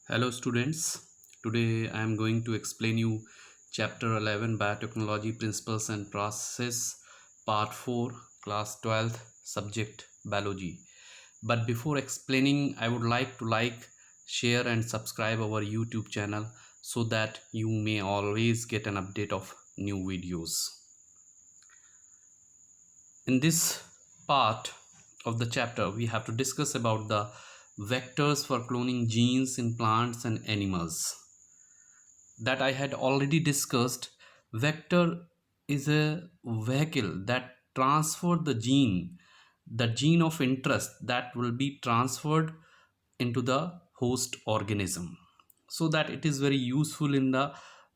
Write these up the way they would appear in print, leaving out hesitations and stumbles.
Hello students, today I am going to explain you chapter 11 Biotechnology Principles and Process part 4 class 12th subject biology. But before explaining, I would like to share and subscribe our YouTube channel so that you may always get an update of new videos. In this part of the chapter, we have to discuss about the vectors for cloning genes in plants and animals. That I had already discussed. Vector is a vehicle that transfer the gene of interest that will be transferred into the host organism, so that it is very useful in the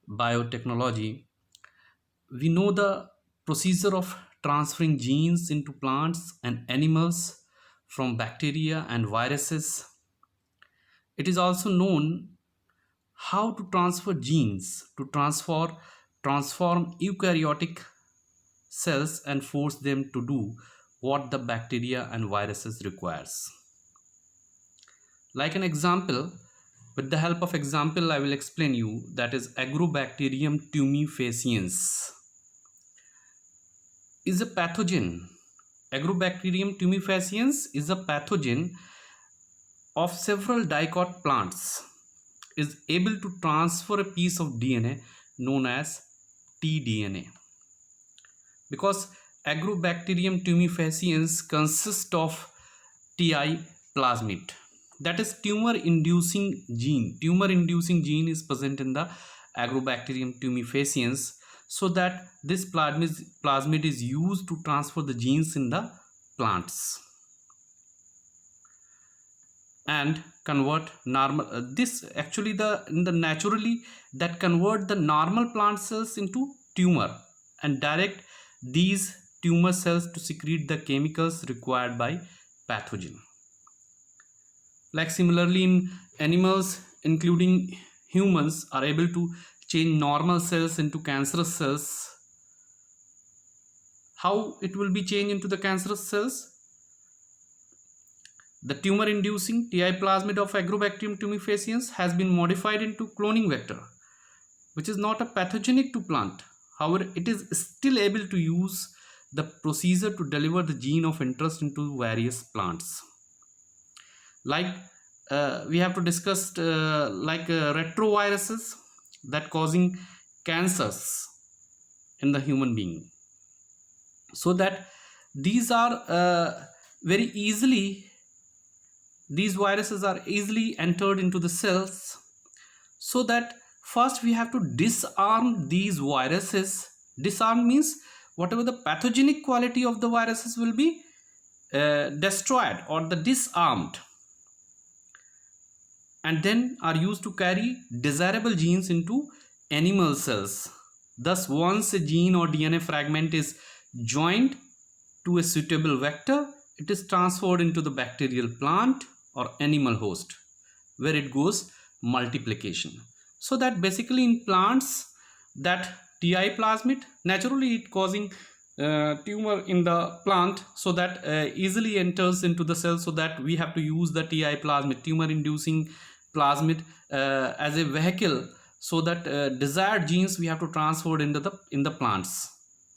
biotechnology. We know the procedure of transferring genes into plants and animals from bacteria and viruses. It is also known how to transfer genes to transform eukaryotic cells and force them to do what the bacteria and viruses requires. Like an example, with the help of example I will explain you, that is Agrobacterium tumefaciens is a pathogen. Agrobacterium tumefaciens is a pathogen of several dicot plants, is able to transfer a piece of DNA known as tDNA. Because Agrobacterium tumefaciens consists of Ti plasmid, that is tumor inducing gene. Tumor inducing gene is present in the Agrobacterium tumefaciens, so that this plasmid is used to transfer the genes in the plants and convert normal this actually the naturally that convert the normal plant cells into tumor and direct these tumor cells to secrete the chemicals required by pathogen. Like similarly in animals, including humans, are able to change normal cells into cancerous cells. How it will be changed into the cancerous cells? The tumor-inducing Ti plasmid of Agrobacterium tumefaciens has been modified into cloning vector, which is not a pathogenic to plant. However, it is still able to use the procedure to deliver the gene of interest into various plants. Like we have to discuss retroviruses that causing cancers in the human being, so that these are very easily these viruses are easily entered into the cells, so that first we have to disarm these viruses. Disarm means whatever the pathogenic quality of the viruses will be destroyed or the disarmed, and then are used to carry desirable genes into animal cells. Thus, once a gene or DNA fragment is joined to a suitable vector, it is transferred into the bacterial plant or animal host, where it goes multiplication. So that basically in plants, that Ti plasmid naturally it causing tumor in the plant, so that easily enters into the cell, so that we have to use the Ti plasmid, tumor inducing plasmid, as a vehicle, so that desired genes we have to transfer into the plants.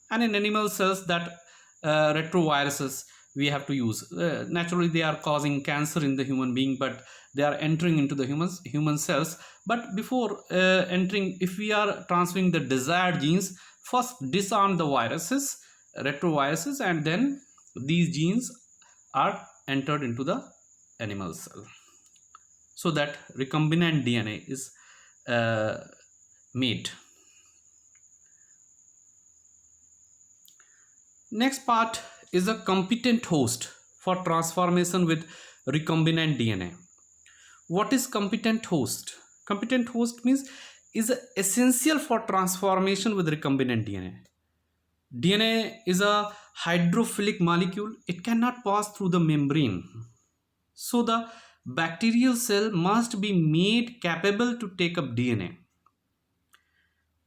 And in animal cells, that retroviruses we have to use. Naturally they are causing cancer in the human being, but they are entering into the human cells. But before entering, if we are transferring the desired genes, first disarm the viruses, retroviruses, and then these genes are entered into the animal cell, so that recombinant DNA is made. Next part is a competent host for transformation with recombinant DNA. What is competent host? Competent host means is essential for transformation with recombinant DNA. DNA is a hydrophilic molecule. It cannot pass through the membrane. So the bacterial cell must be made capable to take up DNA.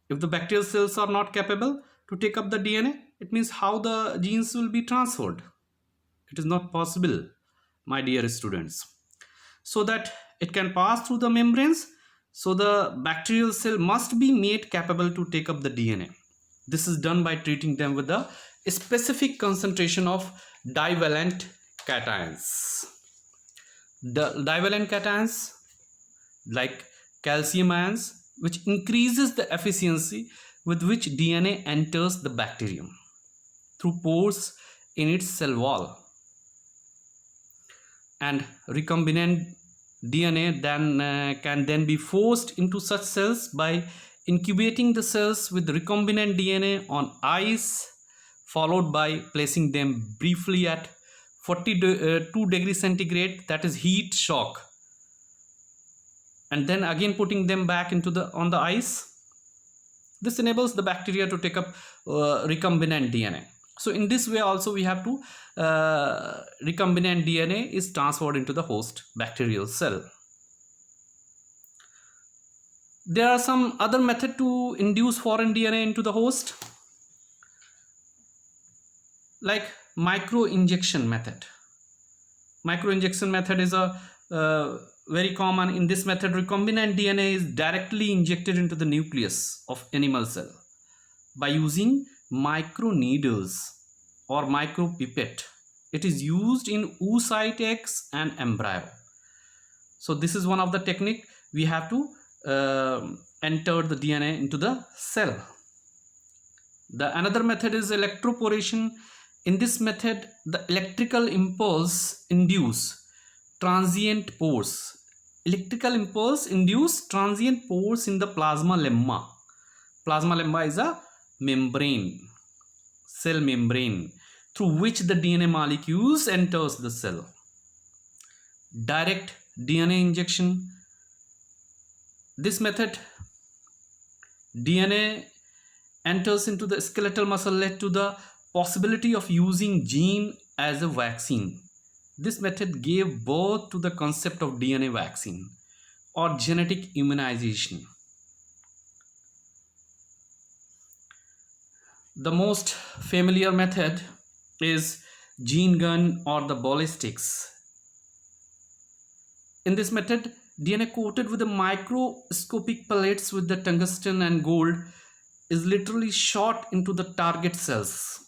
If the bacterial cells are not capable to take up the DNA, it means how the genes will be transferred. It is not possible, my dear students. So that it can pass through the membranes. So the bacterial cell must be made capable to take up the DNA. This is done by treating them with a specific concentration of divalent cations. The divalent cations like calcium ions, which increases the efficiency with which DNA enters the bacterium through pores in its cell wall. And recombinant DNA then can then be forced into such cells by incubating the cells with recombinant DNA on ice, followed by placing them briefly at 42 degrees centigrade, that is heat shock, and then again putting them back into on the ice. This enables the bacteria to take up recombinant DNA. So in this way also we have to recombinant DNA is transferred into the host bacterial cell. There are some other method to induce foreign DNA into the host, like microinjection method. Microinjection method is a very common. In this method, recombinant DNA is directly injected into the nucleus of animal cell by using microneedles or micropipette. It is used in oocyte eggs and embryo. So this is one of the technique. We have to enter the DNA into the cell. Another method is electroporation. In this method, the electrical impulse induce transient pores. Electrical impulse induce transient pores in the plasma lemma. Plasma lemma is a membrane, cell membrane, through which the DNA molecules enters the cell. Direct DNA injection. This method, DNA enters into the skeletal muscle, led to the possibility of using gene as a vaccine. This method gave birth to the concept of DNA vaccine or genetic immunization. The most familiar method is gene gun or the ballistics. In this method, DNA coated with the microscopic pellets with the tungsten and gold is literally shot into the target cells.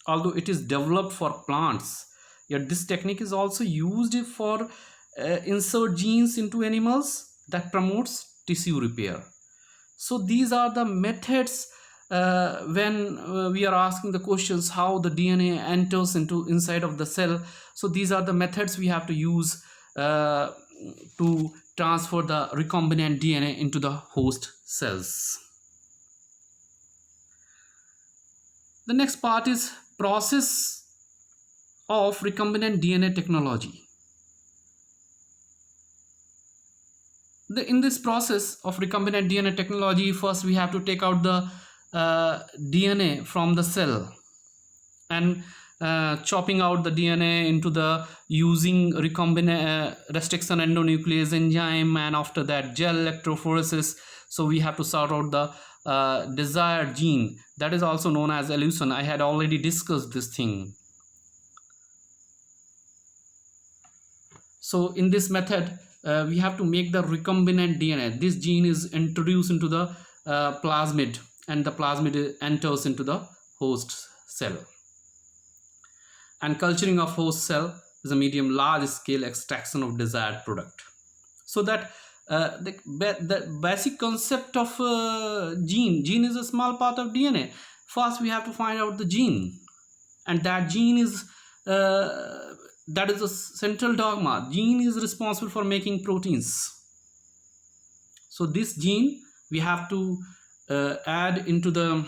Although it is developed for plants, yet this technique is also used for insert genes into animals that promotes tissue repair. So these are the methods when we are asking the questions how the DNA enters into inside of the cell. So these are the methods we have to use to transfer the recombinant DNA into the host cells. The next part is process of recombinant DNA technology. In this process of recombinant DNA technology, first we have to take out the DNA from the cell and chopping out the DNA into the using recombinant restriction endonuclease enzyme, and after that gel electrophoresis. So we have to sort out the desired gene, that is also known as elution. I had already discussed this thing. So in this method we have to make the recombinant DNA. This gene is introduced into the plasmid, and the plasmid enters into the host cell. And culturing of host cell is a medium large scale extraction of desired product. So that the basic concept of gene is a small part of DNA. First we have to find out the gene, and that gene is that is a central dogma. Gene is responsible for making proteins. So this gene we have to add into the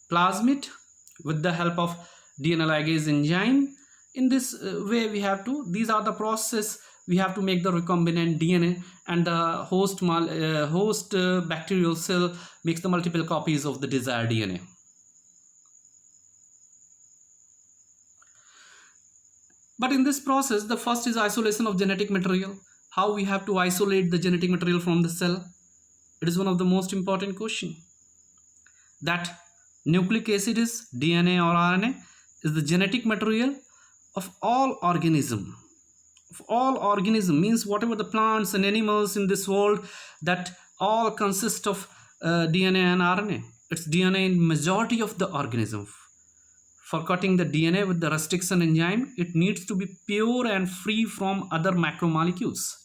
plasmid with the help of DNA ligase enzyme. In this way we have to, these are the process we have to make the recombinant DNA, and the host bacterial cell makes the multiple copies of the desired DNA. But in this process, the first is isolation of genetic material. How we have to isolate the genetic material from the cell? It is one of the most important questions. That nucleic acid is DNA or RNA is the genetic material of all organisms, of all organism, means whatever the plants and animals in this world, that all consist of DNA and RNA. It's DNA in majority of the organism. For cutting the DNA with the restriction enzyme, it needs to be pure and free from other macromolecules.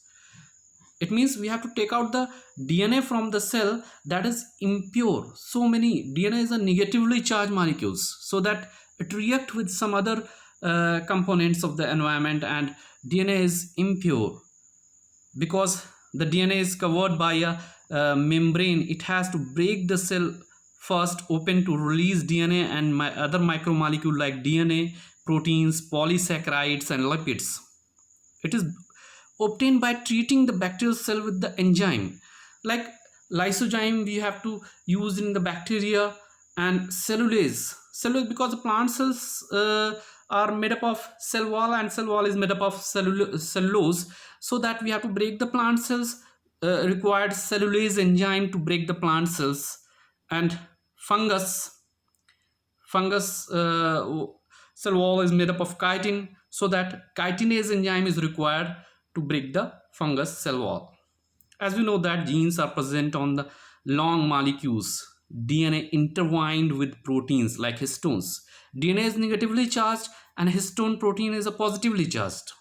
It means we have to take out the DNA from the cell that is impure. So many DNA is a negatively charged molecules, so that it react with some other components of the environment, and DNA is impure. Because the DNA is covered by a membrane, it has to break the cell first open to release DNA and other macromolecule like DNA, proteins, polysaccharides and lipids. It is obtained by treating the bacterial cell with the enzyme like lysozyme we have to use in the bacteria, and cellulase because the plant cells are made up of cell wall, and cell wall is made up of cellulose, so that we have to break the plant cells, required cellulase enzyme to break the plant cells. And fungus cell wall is made up of chitin, so that chitinase enzyme is required to break the fungus cell wall. As we know that genes are present on the long molecules, DNA intertwined with proteins like histones. DNA is negatively charged and histone protein is a positively charged,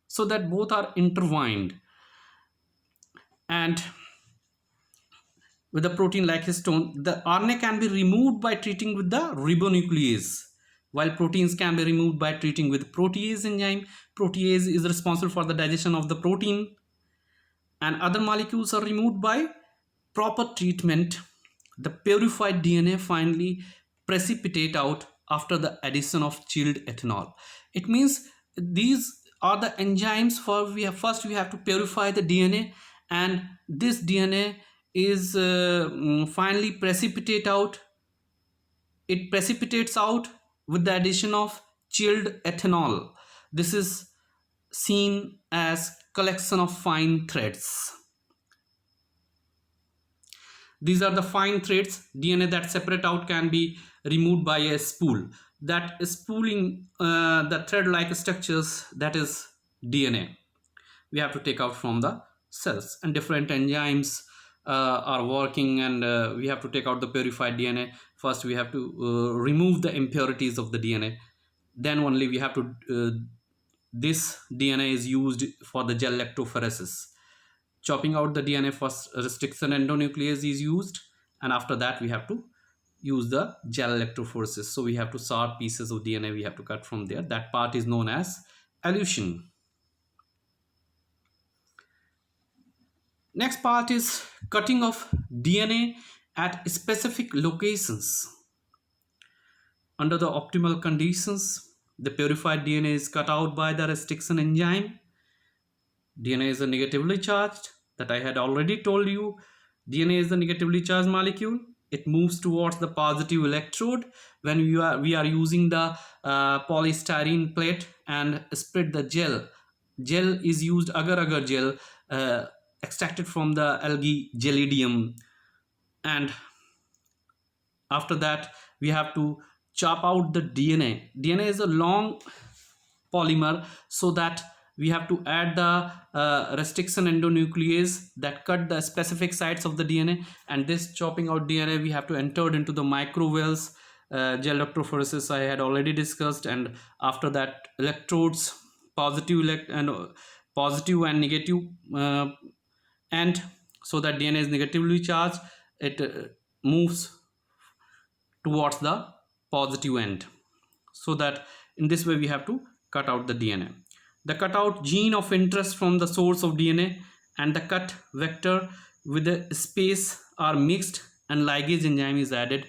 so that both are intertwined. And with a protein like histone, the RNA can be removed by treating with the ribonuclease, while proteins can be removed by treating with protease enzyme. Protease is responsible for the digestion of the protein, and other molecules are removed by proper treatment. The purified DNA finally precipitate out after the addition of chilled ethanol. It means these are the enzymes for first we have to purify the DNA, and this DNA is finally precipitate out. It precipitates out with the addition of chilled ethanol. This is seen as collection of fine threads. These are the fine threads. DNA that separate out can be removed by a spool. That spooling the thread-like structures, that is DNA. We have to take out from the cells, and different enzymes are working, and we have to take out the purified DNA. First we have to remove the impurities of the DNA, then only we have to this DNA is used for the gel electrophoresis. Chopping out the DNA, first restriction endonuclease is used, and after that we have to use the gel electrophoresis. So we have to sort pieces of DNA, we have to cut from there. That part is known as elution. Next part is cutting of DNA at specific locations. Under the optimal conditions, the purified DNA is cut out by the restriction enzyme. DNA is a negatively charged, that I had already told you. DNA is a negatively charged molecule. It moves towards the positive electrode when we are using the polystyrene plate and spread the gel. Gel is used agar-agar gel, extracted from the algae gelidium, and after that we have to chop out the DNA. DNA is a long polymer, so that we have to add the restriction endonuclease that cut the specific sites of the DNA, and this chopping out DNA we have to enter it into the microvalves. Gel electrophoresis I had already discussed, and after that electrodes, positive and negative, and so that DNA is negatively charged, it moves towards the positive end, so that in this way we have to cut out the DNA. The cutout gene of interest from the source of DNA and the cut vector with the space are mixed, and ligase enzyme is added,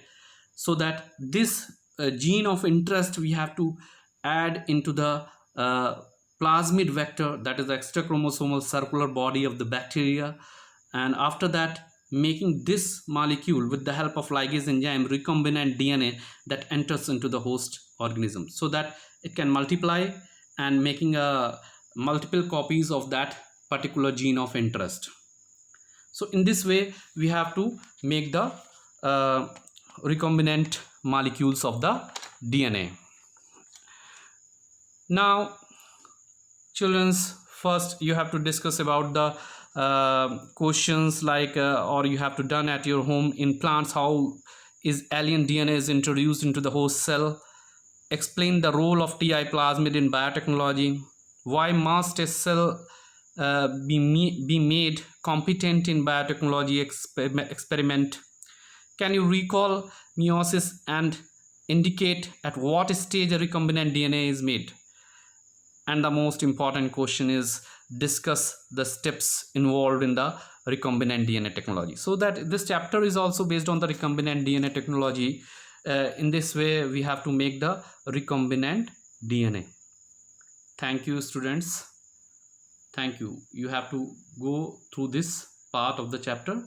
so that this gene of interest we have to add into the plasmid vector, that is the extrachromosomal circular body of the bacteria, and after that making this molecule with the help of ligase enzyme recombinant DNA that enters into the host organism, so that it can multiply and making multiple copies of that particular gene of interest. So in this way we have to make the recombinant molecules of the DNA. Now children's, first you have to discuss about the questions like or you have to done at your home in plants. How is alien DNA is introduced into the host cell? Explain the role of TI plasmid in biotechnology. Why must a cell be made competent in biotechnology experiment? Can you recall meiosis and indicate at what stage a recombinant DNA is made? And the most important question is discuss the steps involved in the recombinant DNA technology. So that this chapter is also based on the recombinant DNA technology. In this way we have to make the recombinant DNA. Thank you, students. Thank you. You have to go through this part of the chapter.